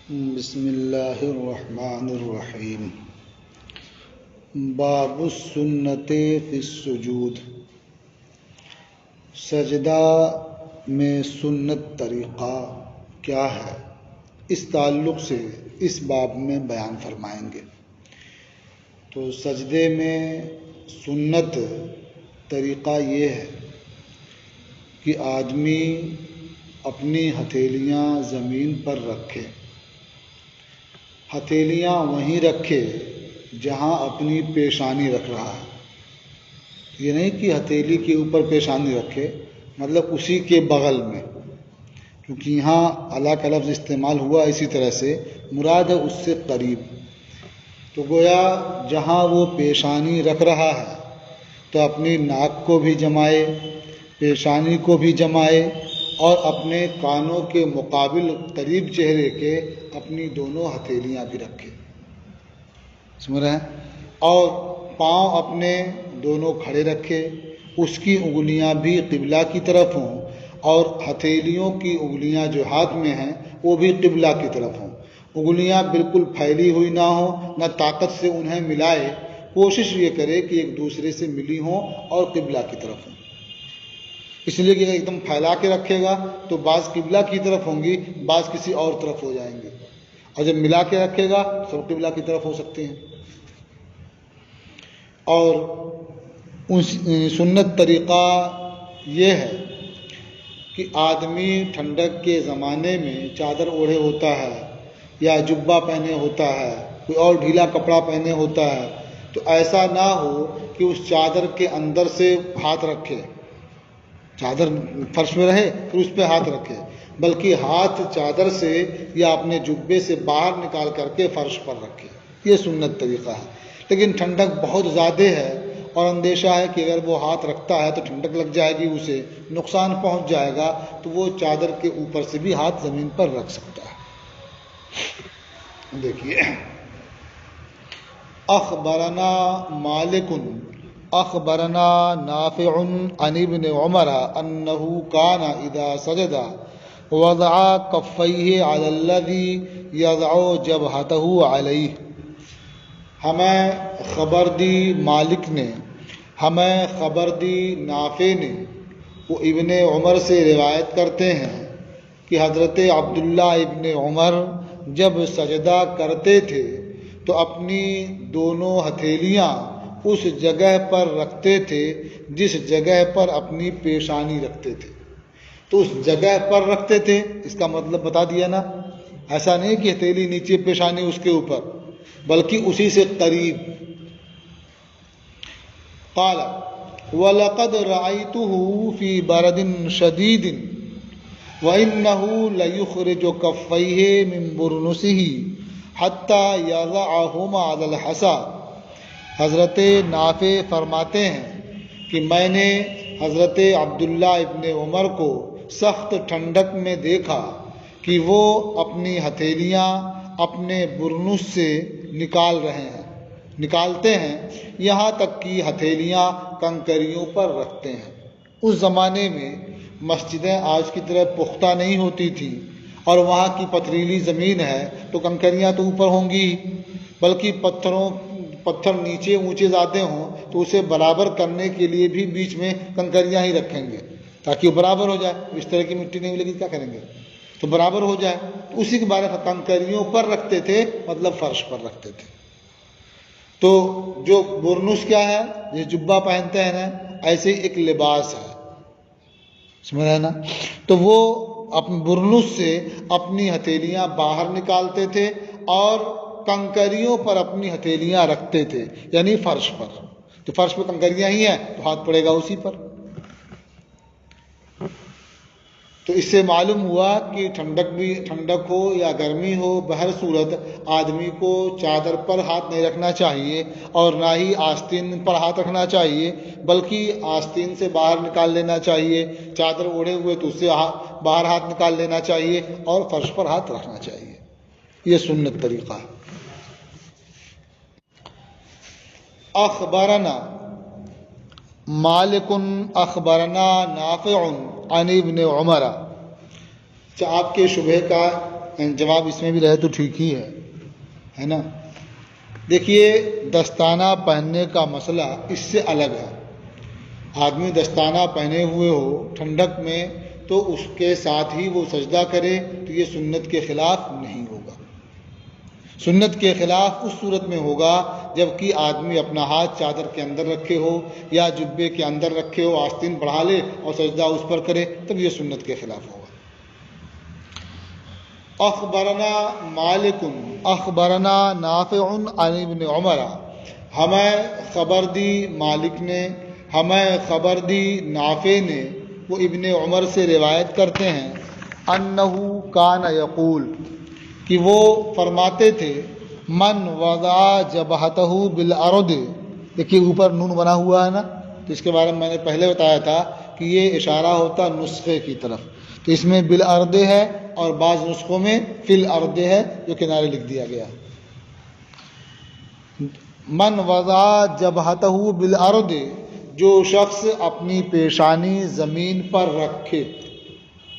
بسم اللہ الرحمن الرحیم۔ باب السنت فی السجود۔ سجدہ میں سنت طریقہ کیا ہے، اس تعلق سے اس باب میں بیان فرمائیں گے۔ تو سجدے میں سنت طریقہ یہ ہے کہ آدمی اپنی ہتھیلیاں زمین پر رکھے، ہتھیلیاں وہیں رکھے جہاں اپنی پیشانی رکھ رہا ہے۔ یہ نہیں کہ ہتھیلی کے اوپر پیشانی رکھے، مطلب اسی کے بغل میں، کیونکہ یہاں اللہ کا لفظ استعمال ہوا اسی طرح سے، مراد ہے اس سے قریب۔ تو گویا جہاں وہ پیشانی رکھ رہا ہے تو اپنی ناک کو بھی جمائے، پیشانی کو بھی جمائے، اور اپنے کانوں کے مقابل قریب چہرے کے اپنی دونوں ہتھیلیاں بھی رکھے، سمجھ رہے ہیں؟ اور پاؤں اپنے دونوں کھڑے رکھے، اس کی انگلیاں بھی قبلہ کی طرف ہوں، اور ہتھیلیوں کی انگلیاں جو ہاتھ میں ہیں وہ بھی قبلہ کی طرف ہوں۔ انگلیاں بالکل پھیلی ہوئی نہ ہوں، نہ طاقت سے انہیں ملائے، کوشش یہ کرے کہ ایک دوسرے سے ملی ہوں اور قبلہ کی طرف ہوں۔ اس لیے کہ اگر ایک دم پھیلا کے رکھے گا تو بعض قبلہ کی طرف ہوں گی، بعض کسی اور طرف ہو جائیں گے، اور جب ملا کے رکھے گا سب قبلہ کی طرف ہو سکتے ہیں۔ اور سنت طریقہ یہ ہے کہ آدمی ٹھنڈک کے زمانے میں چادر اوڑھے ہوتا ہے یا جبہ پہنے ہوتا ہے، کوئی اور ڈھیلا کپڑا پہنے ہوتا ہے، تو ایسا نہ ہو کہ اس چادر کے اندر سے ہاتھ رکھے، چادر فرش میں رہے پھر اس پہ ہاتھ رکھے، بلکہ ہاتھ چادر سے یا اپنے جبے سے باہر نکال کر کے فرش پر رکھے۔ یہ سنت طریقہ ہے۔ لیکن ٹھنڈک بہت زیادہ ہے اور اندیشہ ہے کہ اگر وہ ہاتھ رکھتا ہے تو ٹھنڈک لگ جائے گی، اسے نقصان پہنچ جائے گا، تو وہ چادر کے اوپر سے بھی ہاتھ زمین پر رکھ سکتا ہے۔ دیکھیے، اخبرنا مالک اخبرنا نافع عن ابن عمر انه كان اذا سجد وضع كفيه على الذي يضع جبهته عليه۔ ہمیں خبر دی مالک نے، ہمیں خبر دی نافع نے، وہ ابن عمر سے روایت کرتے ہیں کہ حضرت عبداللہ ابن عمر جب سجدہ کرتے تھے تو اپنی دونوں ہتھیلیاں اس جگہ پر رکھتے تھے جس جگہ پر اپنی پیشانی رکھتے تھے۔ تو اس جگہ پر رکھتے تھے، اس کا مطلب بتا دیا نا، ایسا نہیں کہ ہتھیلی نیچے پیشانی اس کے اوپر، بلکہ اسی سے قریب۔ قال وَلَقَدْ رَأَيْتُهُ فِي بَرْدٍ شَدِيدٍ وَإِنَّهُ لَيُخْرِجُ كَفَّيْهِ مِنْ بُرْنُسِهِ حَتَّى يَضَعَهُمَا عَلَى الْحَصَىٰ۔ حضرت نافع فرماتے ہیں کہ میں نے حضرت عبداللہ ابن عمر کو سخت ٹھنڈک میں دیکھا کہ وہ اپنی ہتھیلیاں اپنے برنس سے نکالتے ہیں، یہاں تک کہ ہتھیلیاں کنکریوں پر رکھتے ہیں۔ اس زمانے میں مسجدیں آج کی طرح پختہ نہیں ہوتی تھیں، اور وہاں کی پتھریلی زمین ہے تو کنکریاں تو اوپر ہوں گی، بلکہ پتھر نیچے اونچے زیادہ ہوں تو اسے برابر کرنے کے لیے بھی بیچ میں کنکریاں ہی رکھیں گے تاکہ وہ برابر ہو جائے۔ اس طرح کی مٹی نہیں ملے گی کیا کریں گے، تو برابر ہو جائے، تو اسی کے بارے میں کنکریوں پر رکھتے تھے، مطلب فرش پر رکھتے تھے۔ تو جو برنس کیا ہے، جس جبہ پہنتے ہیں نا، ایسے ایک لباس ہے، سمجھ رہے ہیں نا؟ تو وہ اپنے برنس سے اپنی ہتھیلیاں باہر نکالتے تھے اور کنکریوں پر اپنی ہتھیلیاں رکھتے تھے، یعنی فرش پر۔ تو فرش پہ کنکریاں ہی ہیں تو ہاتھ پڑے گا اسی پر۔ تو اس سے معلوم ہوا کہ ٹھنڈک ہو یا گرمی ہو، بہر صورت آدمی کو چادر پر ہاتھ نہیں رکھنا چاہیے، اور نہ ہی آستین پر ہاتھ رکھنا چاہیے، بلکہ آستین سے باہر نکال لینا چاہیے، چادر اوڑھے ہوئے تو اس سے باہر ہاتھ نکال لینا چاہیے، اور فرش پر ہاتھ رکھنا چاہیے۔ یہ سنت طریقہ ہے۔ اخبرنا مالک اخبرنا نافع عن ابن عمر۔ آپ کے شبہ کا جواب اس میں بھی رہے تو ٹھیک ہی ہے نا. دیکھیے دستانہ پہننے کا مسئلہ اس سے الگ ہے. آدمی دستانہ پہنے ہوئے ہو ٹھنڈک میں تو اس کے ساتھ ہی وہ سجدہ کرے تو یہ سنت کے خلاف نہیں ہوگا. سنت کے خلاف اس صورت میں ہوگا جب کہ آدمی اپنا ہاتھ چادر کے اندر رکھے ہو یا جبے کے اندر رکھے ہو، آستین بڑھا لے اور سجدہ اس پر کرے، تب یہ سنت کے خلاف ہوگا. اخبرنا مالک اخبرنا نافع عن ابن عمر، ہمیں خبر دی مالک نے، ہمیں خبر دی نافع نے، وہ ابن عمر سے روایت کرتے ہیں، انہو کان یقول، کہ وہ فرماتے تھے، من وضع جبہتہ بالارض. دیکھیے اوپر نون بنا ہوا ہے نا، تو اس کے بارے میں نے پہلے بتایا تھا کہ یہ اشارہ ہوتا نسخے کی طرف، تو اس میں بالارض ہے اور بعض نسخوں میں فی الارض ہے جو کنارے لکھ دیا گیا. من وضع جبہتہ بالارض، جو شخص اپنی پیشانی زمین پر رکھے،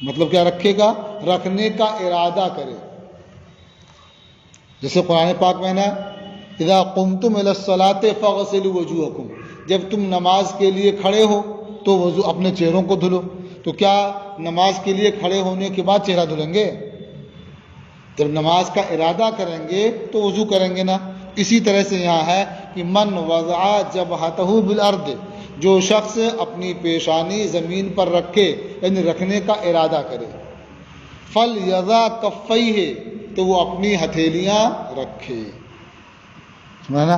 مطلب کیا رکھے گا؟ رکھنے کا ارادہ کرے. جیسے قرآن پاک میں نا، اذا قمتم الی الصلاۃ فاغسلوا وجوہکم، جب تم نماز کے لیے کھڑے ہو تو وضو اپنے چہروں کو دھلو. تو کیا نماز کے لیے کھڑے ہونے کے بعد چہرہ دھلیں گے؟ جب نماز کا ارادہ کریں گے تو وضو کریں گے نا. اسی طرح سے یہاں ہے کہ من وضع جبہتہ بالارض، جو شخص اپنی پیشانی زمین پر رکھے یعنی رکھنے کا ارادہ کرے، فلیضع کفیہ، تو وہ اپنی ہتھیلیاں رکھے. سمجھا نا؟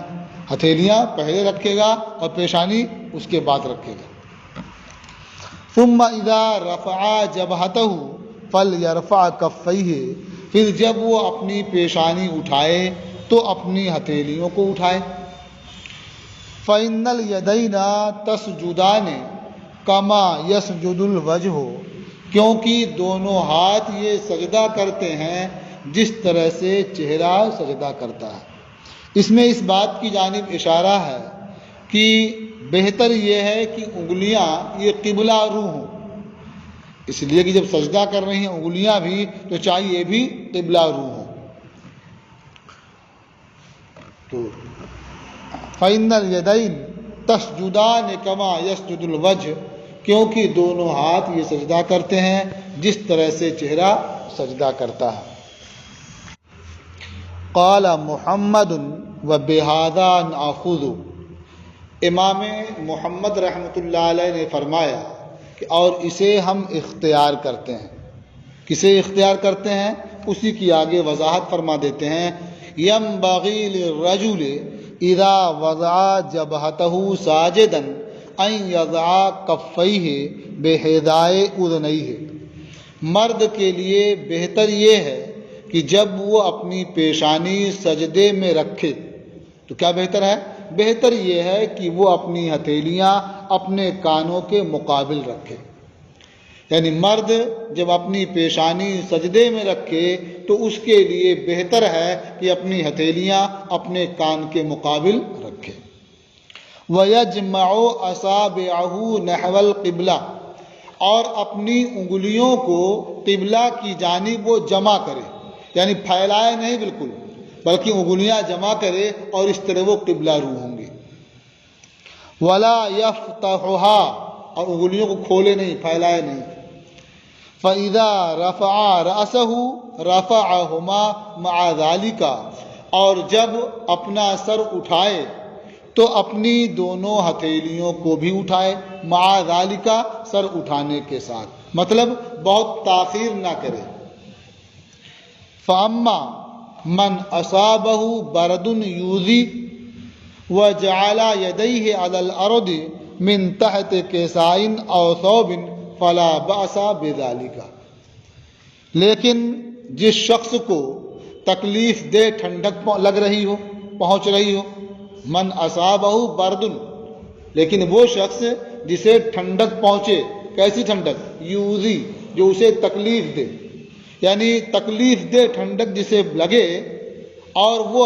ہتھیلیاں پہلے رکھے گا اور پیشانی اس کے بعد رکھے گا. ثم اذا رفع جبہتہ فلیرفع کفیہ، پھر جب وہ اپنی پیشانی اٹھائے تو اپنی ہتھیلیوں کو اٹھائے. فإن اليدین تسجدان کما یسجد الوجہ، کیونکہ دونوں ہاتھ یہ سجدہ کرتے ہیں جس طرح سے چہرہ سجدہ کرتا ہے. اس میں اس بات کی جانب اشارہ ہے کہ بہتر یہ ہے کہ انگلیاں یہ قبلہ رو ہوں، اس لیے کہ جب سجدہ کر رہی ہیں انگلیاں بھی تو چاہیے بھی قبلہ رو ہوں. تو فإن اليدین تسجدان کما یسجد الوجہ، کیونکہ دونوں ہاتھ یہ سجدہ کرتے ہیں جس طرح سے چہرہ سجدہ کرتا ہے. قال محمد وبہذا ناخذ، امام محمد رحمۃ اللہ علیہ نے فرمایا کہ اور اسے ہم اختیار کرتے ہیں. کسے اختیار کرتے ہیں؟ اسی کی آگے وضاحت فرما دیتے ہیں. ينبغي للرجل اذا وضع جبهته ساجدا ان يضع كفيه بحذاء اذنيه، مرد کے لیے بہتر یہ ہے کہ جب وہ اپنی پیشانی سجدے میں رکھے تو کیا بہتر ہے؟ بہتر یہ ہے کہ وہ اپنی ہتھیلیاں اپنے کانوں کے مقابل رکھے. یعنی مرد جب اپنی پیشانی سجدے میں رکھے تو اس کے لیے بہتر ہے کہ اپنی ہتھیلیاں اپنے کان کے مقابل رکھے. وَيَجْمَعُ أَصَابِعَهُ نَحْوَ الْقِبْلَةِ، اور اپنی انگلیوں کو قبلہ کی جانب وہ جمع کرے، یعنی پھیلائے نہیں بالکل، بلکہ انگلیاں جمع کرے اور اس طرح وہ قبلہ رو ہوں گی. وَلَا يَفْتَحُهَا، اور انگلیوں کو کھولے نہیں، پھیلائے نہیں. فَإِذَا رَفَعَ رَأْسَهُ رَفَعَهُمَا مَعَ ذَلِكَ، اور جب اپنا سر اٹھائے تو اپنی دونوں ہتھیلیوں کو بھی اٹھائے، مع ذالک، سر اٹھانے کے ساتھ، مطلب بہت تاخیر نہ کرے. فَأَمَّا مَنْ أَصَابَهُ بَرْدٌ يُؤْذِي وَجَعَلَ يَدَيْهِ عَلَى الْأَرْضِ مِنْ تَحْتِ كِسَاءٍ أَوْ ثَوْبٍ فَلَا بَأْسَ بِذَلِكَ، لیکن جس شخص کو تکلیف دہ ٹھنڈک لگ رہی ہو، پہنچ رہی ہو، من اصابہ بردن، لیکن وہ شخص جسے ٹھنڈک پہنچے، کیسی ٹھنڈک؟ یوزی، جو اسے تکلیف دے، یعنی تکلیف دہ ٹھنڈک جسے لگے اور وہ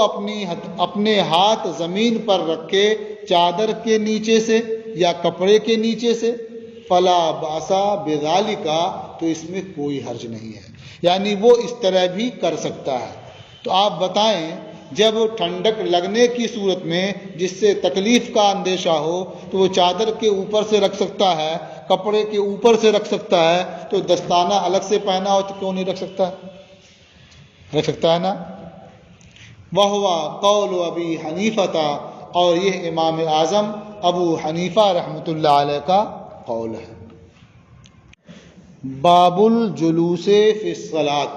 اپنے ہاتھ زمین پر رکھے چادر کے نیچے سے یا کپڑے کے نیچے سے، فلا باسا بذالک، تو اس میں کوئی حرج نہیں ہے. یعنی وہ اس طرح بھی کر سکتا ہے۔ تو آپ بتائیں، جب ٹھنڈک لگنے کی صورت میں جس سے تکلیف کا اندیشہ ہو تو وہ چادر کے اوپر سے رکھ سکتا ہے، کپڑے کے اوپر سے رکھ سکتا ہے، تو دستانہ الگ سے پہنا ہو تو کیوں نہیں رکھ سکتا؟ رکھ سکتا ہے نا۔ وَهُوَ قَوْلُ أَبِي حَنِيفَةَ، اور یہ امام اعظم ابو حنیفہ رحمۃ اللہ علیہ کا قول ہے۔ باب الجلوس فی الصلاۃ،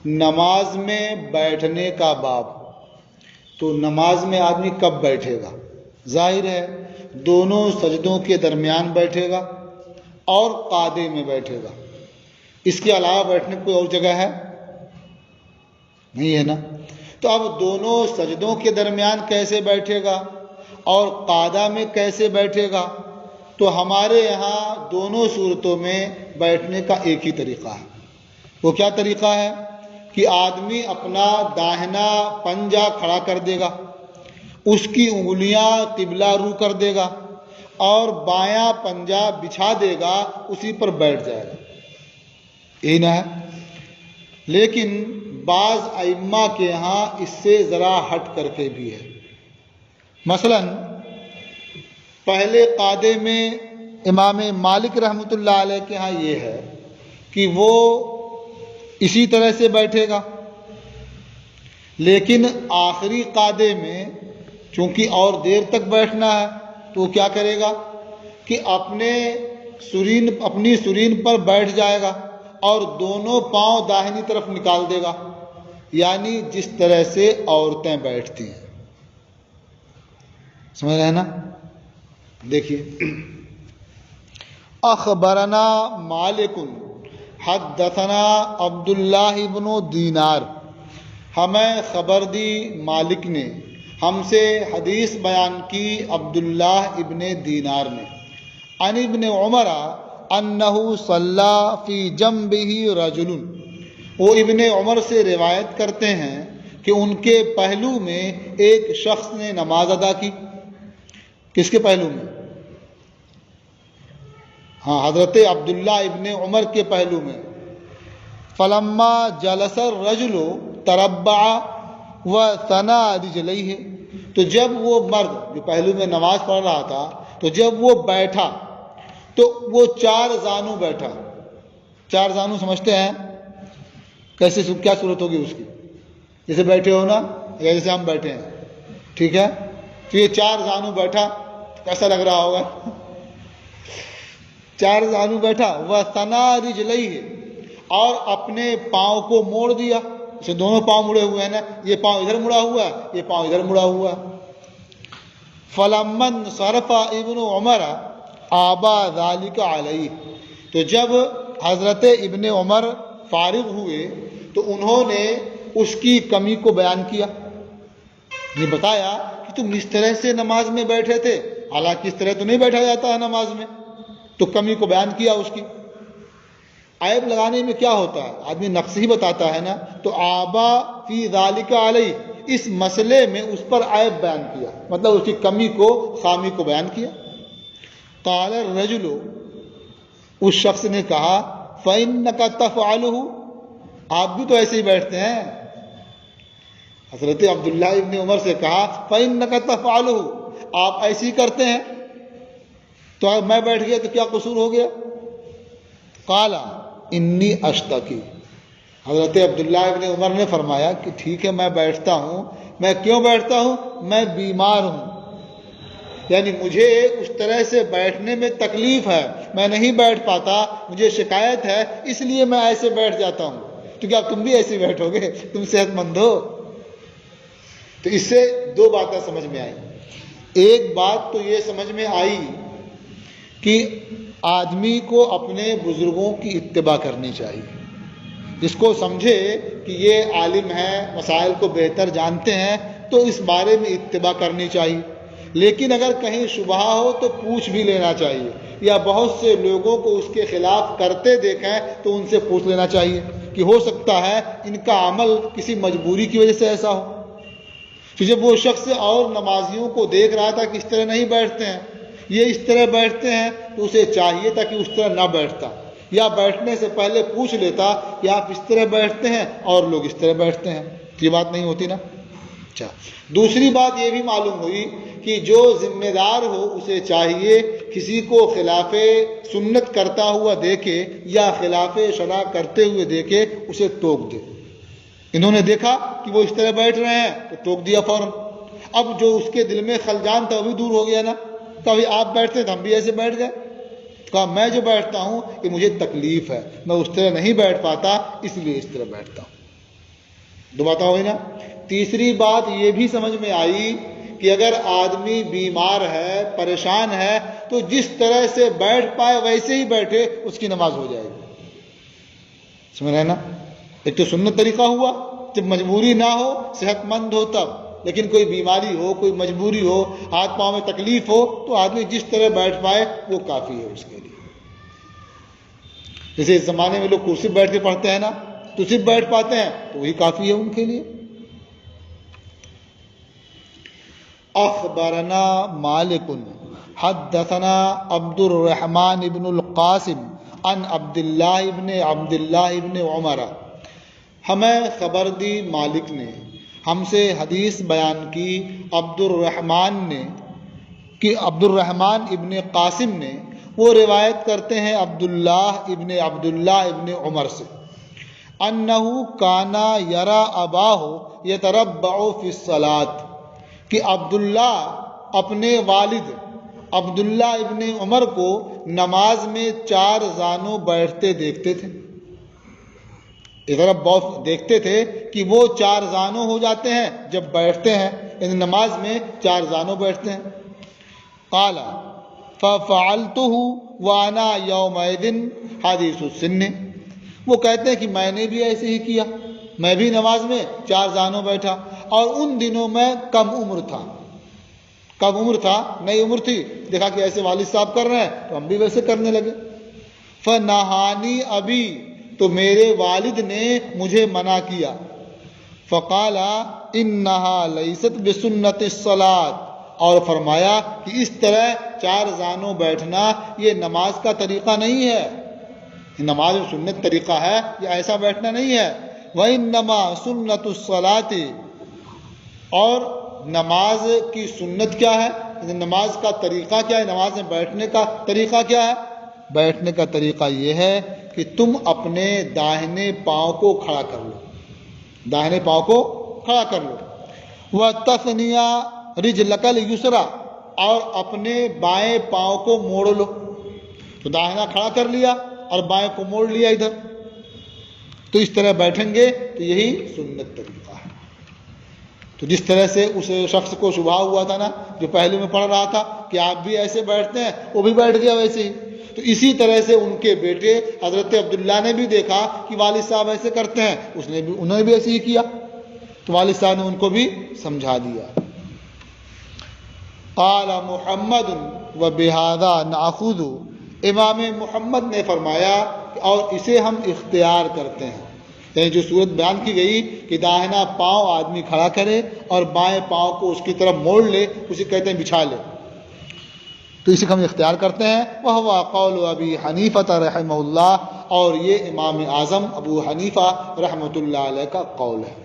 نماز میں بیٹھنے کا باب۔ تو نماز میں آدمی کب بیٹھے گا؟ ظاہر ہے دونوں سجدوں کے درمیان بیٹھے گا اور قعدے میں بیٹھے گا۔ اس کے علاوہ بیٹھنے کی کوئی اور جگہ ہے؟ نہیں ہے نا۔ تو اب دونوں سجدوں کے درمیان کیسے بیٹھے گا اور قعدہ میں کیسے بیٹھے گا؟ تو ہمارے یہاں دونوں صورتوں میں بیٹھنے کا ایک ہی طریقہ ہے۔ وہ کیا طریقہ ہے کہ آدمی اپنا داہنا پنجہ کھڑا کر دے گا، اس کی انگلیاں قبلہ رو کر دے گا اور بایاں پنجہ بچھا دے گا، اسی پر بیٹھ جائے گا۔ یہی نہ ہے؟ لیکن بعض ائمہ کے یہاں اس سے ذرا ہٹ کر کے بھی ہے۔ مثلا پہلے قعدے میں امام مالک رحمۃ اللہ علیہ کے ہاں یہ ہے کہ وہ اسی طرح سے بیٹھے گا، لیکن آخری قعدے میں چونکہ اور دیر تک بیٹھنا ہے تو وہ کیا کرے گا کہ اپنی سرین پر بیٹھ جائے گا اور دونوں پاؤں داہنی طرف نکال دے گا، یعنی جس طرح سے عورتیں بیٹھتی ہیں۔ سمجھ رہے ہیں نا؟ دیکھیے، اخبرنا مالک حدثنا عبداللہ ابن دینار، ہمیں خبر دی مالک نے، ہم سے حدیث بیان کی عبداللہ ابن دینار نے، عن ابن عمر انہ صلی فی جنبہ رجل، وہ ابن عمر سے روایت کرتے ہیں کہ ان کے پہلو میں ایک شخص نے نماز ادا کی۔ کس کے پہلو میں؟ ہاں، حضرت عبداللہ ابن عمر کے پہلو میں۔ فلما جلس الرجل تربع وثنى رجليه، تو جب وہ مرد جو پہلو میں نماز پڑھ رہا تھا تو جب وہ بیٹھا تو وہ چار زانو بیٹھا۔ چار زانو سمجھتے ہیں کیسے؟ کیا صورت ہوگی اس کی؟ جیسے بیٹھے ہو نا، یا جیسے ہم بیٹھے ہیں، ٹھیک ہے؟ تو یہ چار زانو بیٹھا، کیسا لگ رہا ہوگا؟ چار زانو بیٹھا، وثنى رجليه، اور اپنے پاؤں کو موڑ دیا۔ اسے دونوں پاؤں مڑے ہوئے ہیں نا، یہ پاؤں ادھر مڑا ہوا ہے، یہ پاؤں ادھر مڑا ہوا ہے۔ فلما انصرف ابن عمر آبا ذلك علیہ، تو جب حضرت ابن عمر فارغ ہوئے تو انہوں نے اس کی کمی کو بیان کیا، نے بتایا کہ تم اس طرح سے نماز میں بیٹھے تھے، حالانکہ اس طرح تو نہیں بیٹھا جاتا ہے نماز میں، تو کمی کو بیان کیا اس کی۔ عیب لگانے میں کیا ہوتا ہے؟ آدمی نقص ہی بتاتا ہے نا، تو آبا فی ذالک علیہ، اس مسئلے میں اس پر عیب بیان کیا، مطلب اس کی کمی کو، خامی کو بیان کیا۔ قال الرجل، اس شخص نے کہا فإنک تفعلہ، آپ بھی تو ایسے ہی بیٹھتے ہیں۔ حضرت عبداللہ ابن عمر سے کہا فإنک تفعلہ، آپ ایسے ہی کرتے ہیں، تو اگر میں بیٹھ گیا تو کیا قصور ہو گیا؟ قال انی اشتکی، حضرت عبداللہ ابن عمر نے فرمایا کہ ٹھیک ہے میں بیٹھتا ہوں، میں کیوں بیٹھتا ہوں؟ میں بیمار ہوں، یعنی مجھے اس طرح سے بیٹھنے میں تکلیف ہے، میں نہیں بیٹھ پاتا، مجھے شکایت ہے، اس لیے میں ایسے بیٹھ جاتا ہوں۔ تو کیا تم بھی ایسے بیٹھو گے؟ تم صحت مند ہو؟ تو اس سے دو باتیں سمجھ میں آئی۔ ایک بات تو یہ سمجھ میں آئی کہ آدمی کو اپنے بزرگوں کی اتباع کرنی چاہیے، جس کو سمجھے کہ یہ عالم ہیں، مسائل کو بہتر جانتے ہیں، تو اس بارے میں اتباع کرنی چاہیے۔ لیکن اگر کہیں شبہ ہو تو پوچھ بھی لینا چاہیے، یا بہت سے لوگوں کو اس کے خلاف کرتے دیکھیں تو ان سے پوچھ لینا چاہیے کہ ہو سکتا ہے ان کا عمل کسی مجبوری کی وجہ سے ایسا ہو۔ تو جب وہ شخص اور نمازیوں کو دیکھ رہا تھا کہ اس طرح نہیں بیٹھتے ہیں، یہ اس طرح بیٹھتے ہیں، تو اسے چاہیے تھا کہ اس طرح نہ بیٹھتا، یا بیٹھنے سے پہلے پوچھ لیتا کہ آپ اس طرح بیٹھتے ہیں اور لوگ اس طرح بیٹھتے ہیں، یہ بات نہیں ہوتی نا۔ اچھا، دوسری بات یہ بھی معلوم ہوئی کہ جو ذمہ دار ہو اسے چاہیے کسی کو خلاف سنت کرتا ہوا دیکھے یا خلاف شرع کرتے ہوئے دیکھے اسے ٹوک دے۔ انہوں نے دیکھا کہ وہ اس طرح بیٹھ رہے ہیں تو ٹوک دیا فوراً۔ اب جو اس کے دل میں خلجان تھا وہ بھی دور ہو گیا نا، تو ابھی آپ بیٹھتے تو ہم بھی ایسے بیٹھ گئے۔ کہا میں جو بیٹھتا ہوں یہ مجھے تکلیف ہے، میں اس طرح نہیں بیٹھ پاتا اس لیے اس طرح بیٹھتا ہوں۔ دو باتیں ہوئی نا۔ تیسری بات یہ بھی سمجھ میں آئی کہ اگر آدمی بیمار ہے، پریشان ہے، تو جس طرح سے بیٹھ پائے ویسے ہی بیٹھے، اس کی نماز ہو جائے گی۔ سمجھ رہے نا؟ ایک تو سنت طریقہ ہوا جب مجبوری نہ ہو، صحت مند ہو تب، لیکن کوئی بیماری ہو، کوئی مجبوری ہو، ہاتھ پاؤں میں تکلیف ہو، تو آدمی جس طرح بیٹھ پائے وہ کافی ہے اس کے لیے۔ جیسے اس زمانے میں لوگ کرسی بیٹھ کے پڑھتے ہیں نا، تو صرف بیٹھ پاتے ہیں تو وہی کافی ہے ان کے لیے۔ اخبرنا مالک حدثنا عبد الرحمن بن القاسم عن عبد اللہ بن عمر، ہمیں خبر دی مالک نے، ہم سے حدیث بیان کی عبد الرحمن ابن قاسم نے، وہ روایت کرتے ہیں عبداللہ ابن عمر سے، انہو کانا یرا اباہ یتربع فی الصلاۃ، کہ عبداللہ اپنے والد عبداللہ ابن عمر کو نماز میں 4 زانوں بیٹھتے دیکھتے تھے۔ ادھر دیکھتے تھے کہ وہ 4 زانوں ہو جاتے ہیں جب بیٹھتے ہیں، یعنی نماز میں 4 زانوں بیٹھتے ہیں۔ قال ففعلته وانا یومئذ حدیث السن، وہ کہتے ہیں کہ میں نے بھی ایسے ہی کیا، میں بھی نماز میں 4 زانوں بیٹھا، اور ان دنوں میں کم عمر تھا، نئی عمر تھی، دیکھا کہ ایسے والد صاحب کر رہے ہیں تو ہم بھی ویسے کرنے لگے۔ فنہانی ابی، تو میرے والد نے مجھے منع کیا۔ فقال انہا لیست بسنت الصلاۃ، اور فرمایا کہ اس طرح 4 زانوں بیٹھنا یہ نماز کا طریقہ نہیں ہے، نماز میں سنت طریقہ ہے، یہ ایسا بیٹھنا نہیں ہے۔ وَإِنَّمَا سُنَّتُ الصَّلَاةِ، اور نماز کی سنت کیا ہے، نماز کا طریقہ کیا ہے، نماز میں بیٹھنے کا طریقہ کیا ہے؟ بیٹھنے کا طریقہ یہ ہے کہ تم اپنے داہنے پاؤں کو کھڑا کر لو، داہنے پاؤں کو کھڑا کر لو، وَتَثْنِيَ رِجْلَكَ الْيُسْرَى، اور اپنے بائیں پاؤں کو موڑ لو، تو داہنا کھڑا کر لیا اور بائیں کو موڑ لیا ادھر، تو اس طرح بیٹھیں گے تو یہی سنت طریقہ ہے۔ تو جس طرح سے اس شخص کو شبہ ہوا تھا نا جو پہلے میں پڑھ رہا تھا کہ آپ بھی ایسے بیٹھتے ہیں، وہ بھی بیٹھ گیا ویسے ہی، تو اسی طرح سے ان کے بیٹے حضرت عبداللہ نے بھی دیکھا کہ والد صاحب ایسے کرتے ہیں، انہوں نے بھی ایسے ہی کیا، تو والد صاحب نے ان کو بھی سمجھا دیا۔ قال محمد وبہذا ناخذ، امام محمد نے فرمایا اور اسے ہم اختیار کرتے ہیں، یعنی جو صورت بیان کی گئی کہ داہنا پاؤں آدمی کھڑا کرے اور بائیں پاؤں کو اس کی طرف موڑ لے، اسے کہتے ہیں بچھا لے، تو اسے ہم اختیار کرتے ہیں۔ وَهُوَ قَوْلُ أَبِي حَنِيفَةَ رَحِمَهُ اللَّهُ، اور یہ امام اعظم ابو حنیفہ رحمۃ اللہ علیہ کا قول ہے۔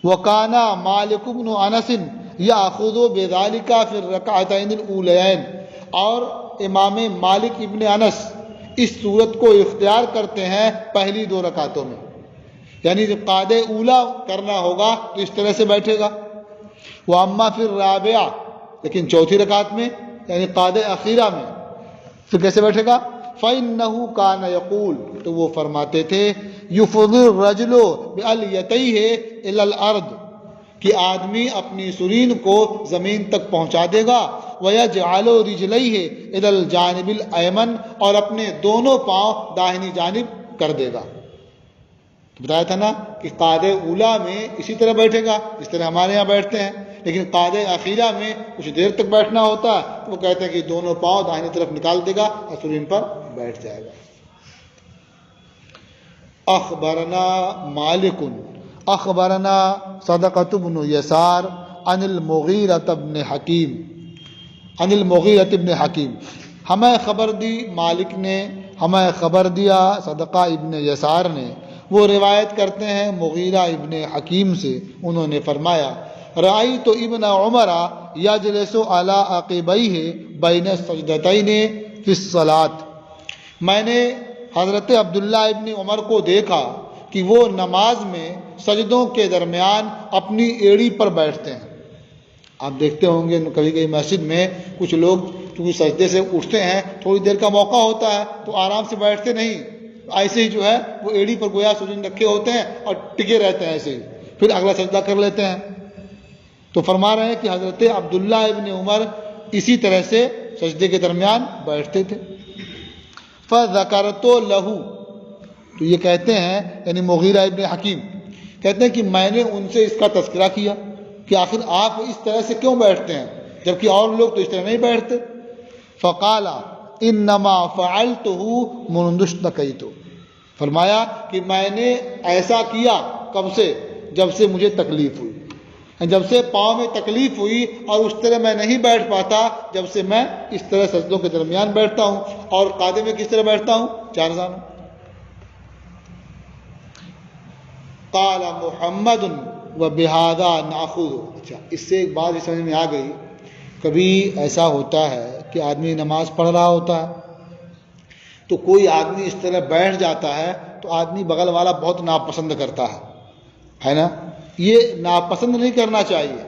وَكَانَ مَالِكُ بْنُ أَنَسٍ يَأْخُذُ بِذَلِكَ فِي الرَّكْعَتَيْنِ الْأُولَيَيْنِ، اور امام مالک ابن انس اس صورت کو اختیار کرتے ہیں پہلی 2 رکعتوں میں، یعنی جب قعدہ اولا کرنا ہوگا تو اس طرح سے بیٹھے گا۔ وَأَمَّا فِي الرَّابِعَةِ، لیکن 4تھی رکعت میں یعنی قعدہ اخیرہ میں پھر کیسے بیٹھے گا؟ فَإِنَّهُ كَانَ يَقُولُ، تو وہ فرماتے تھے يُفْضِي الرَّجُلُ بِأَلْيَتَيْهِ إِلَى الْأَرْضِ، کہ آدمی اپنی سرین کو زمین تک پہنچا دے گا، وَيَجْعَلُ رِجْلَيْهِ إِلَى الْجَانِبِ الْأَيْمَنِ، اور اپنے دونوں پاؤں داہنی جانب کر دے گا۔ تو بتایا تھا نا کہ قعدہ اولا میں اسی طرح بیٹھے گا جس طرح ہمارے یہاں بیٹھتے ہیں، لیکن قعدہ اخیرہ میں کچھ دیر تک بیٹھنا ہوتا ہے، تو وہ کہتے ہیں کہ دونوں پاؤں داہنی طرف نکال دے گا اور سرین پر بیٹھ جائے گا۔ اخبرنا مالک اخبرنا صدقۃ بن یسار عن المغیرۃ بن حکیم، ہمیں خبر دی مالک نے ہمیں خبر دیا صدقہ ابن یسار نے۔ وہ روایت کرتے ہیں مغیرہ ابن حکیم سے، انہوں نے فرمایا رأیت ابن عمر یجلس علی عقبیہ بین السجدتین فی الصلاۃ، میں نے حضرت عبداللہ ابن عمر کو دیکھا کہ وہ نماز میں سجدوں کے درمیان اپنی ایڑی پر بیٹھتے ہیں۔ آپ دیکھتے ہوں گے کبھی کبھی مسجد میں کچھ لوگ کیونکہ سجدے سے اٹھتے ہیں، تھوڑی دیر کا موقع ہوتا ہے تو آرام سے بیٹھتے نہیں، ایسے ہی جو ہے وہ ایڑی پر گویا سجود رکھے ہوتے ہیں اور ٹکے رہتے ہیں ایسے ہی، پھر اگلا سجدہ کر لیتے ہیں۔ تو فرما رہے ہیں کہ حضرت عبداللہ ابن عمر اسی طرح سے سجدے کے درمیان بیٹھتے تھے۔ فَذَكَرْتُ لَهُ، تو یہ کہتے ہیں یعنی مغیرہ ابن حکیم کہتے ہیں کہ میں نے ان سے اس کا تذکرہ کیا کہ آخر آپ اس طرح سے کیوں بیٹھتے ہیں جبکہ اور لوگ تو اس طرح نہیں بیٹھتے۔ فقال انما فعلته منذ اشتكيت، فرمایا کہ میں نے ایسا کیا کب سے؟ جب سے مجھے تکلیف ہوئی، جب سے پاؤں میں تکلیف ہوئی اور اس طرح میں نہیں بیٹھ پاتا، جب سے میں اس طرح سجدوں کے درمیان بیٹھتا ہوں۔ اور قاعدے میں کس طرح بیٹھتا ہوں؟ چار زانوں۔ قال محمد وبہذا ناخذ، اچھا اس سے ایک بات سمجھ میں آ گئی، کبھی ایسا ہوتا ہے کہ آدمی نماز پڑھ رہا ہوتا ہے تو کوئی آدمی اس طرح بیٹھ جاتا ہے تو آدمی بغل والا بہت ناپسند کرتا ہے نا؟ یہ ناپسند نہیں کرنا چاہیے۔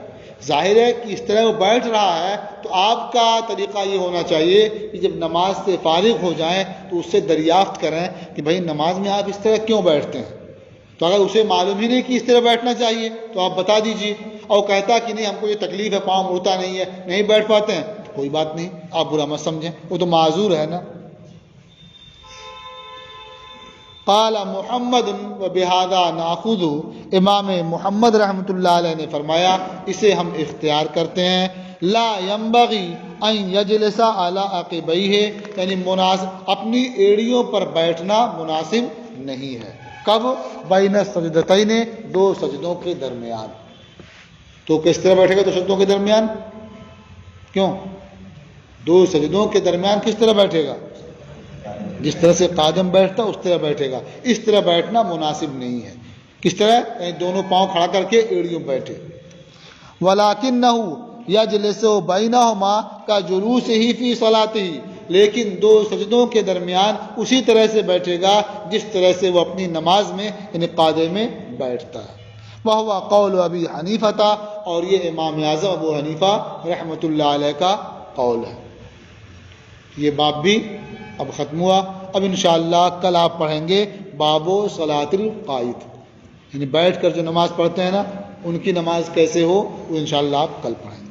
ظاہر ہے کہ اس طرح وہ بیٹھ رہا ہے تو آپ کا طریقہ یہ ہونا چاہیے کہ جب نماز سے فارغ ہو جائیں تو اس سے دریافت کریں کہ بھائی نماز میں آپ اس طرح کیوں بیٹھتے ہیں۔ تو اگر اسے معلوم ہی نہیں کہ اس طرح بیٹھنا چاہیے تو آپ بتا دیجیے، اور کہتا کہ نہیں ہم کو یہ تکلیف ہے، پاؤں مڑتا نہیں ہے، نہیں بیٹھ پاتے ہیں، تو کوئی بات نہیں، آپ برا مت سمجھیں، وہ تو معذور ہے نا۔ قال محمد وبہذا ناخذ، امام محمد رحمۃ اللہ علیہ نے فرمایا اسے ہم اختیار کرتے ہیں۔ لا ينبغي ان يجلس على عقبیہ، یعنی اپنی ایڑیوں پر بیٹھنا مناسب نہیں ہے۔ کب؟ بین السجدتین، دو سجدوں کے درمیان۔ تو کس طرح بیٹھے گا؟ دو سجدوں کے درمیان کیوں؟ دو سجدوں کے درمیان کس طرح بیٹھے گا؟ جس طرح سے قادم بیٹھتا اس طرح بیٹھے گا، اس طرح بیٹھنا مناسب نہیں ہے۔ کس طرح؟ یعنی دونوں پاؤں کھڑا کر کے ایڑیوں بیٹھے۔ وَلَكِنَّهُ يَجْلِسُ بَيْنَهُمَا كَجُلُوسِهِ فِي صَلَاتِهِ، لیکن دو سجدوں کے درمیان اسی طرح سے بیٹھے گا جس طرح سے وہ اپنی نماز میں یعنی قاعدے میں بیٹھتا ہے۔ وَهُوَ قَوْلُ أَبِي حَنِيفَةَ، اور یہ امام اعظم ابو حنیفہ رحمۃ اللہ علیہ کا قول ہے۔ یہ باب بھی اب ختم ہوا۔ اب انشاءاللہ کل آپ پڑھیں گے باب صلاۃ القائد، یعنی بیٹھ کر جو نماز پڑھتے ہیں نا ان کی نماز کیسے ہو، وہ انشاءاللہ آپ کل پڑھیں گے۔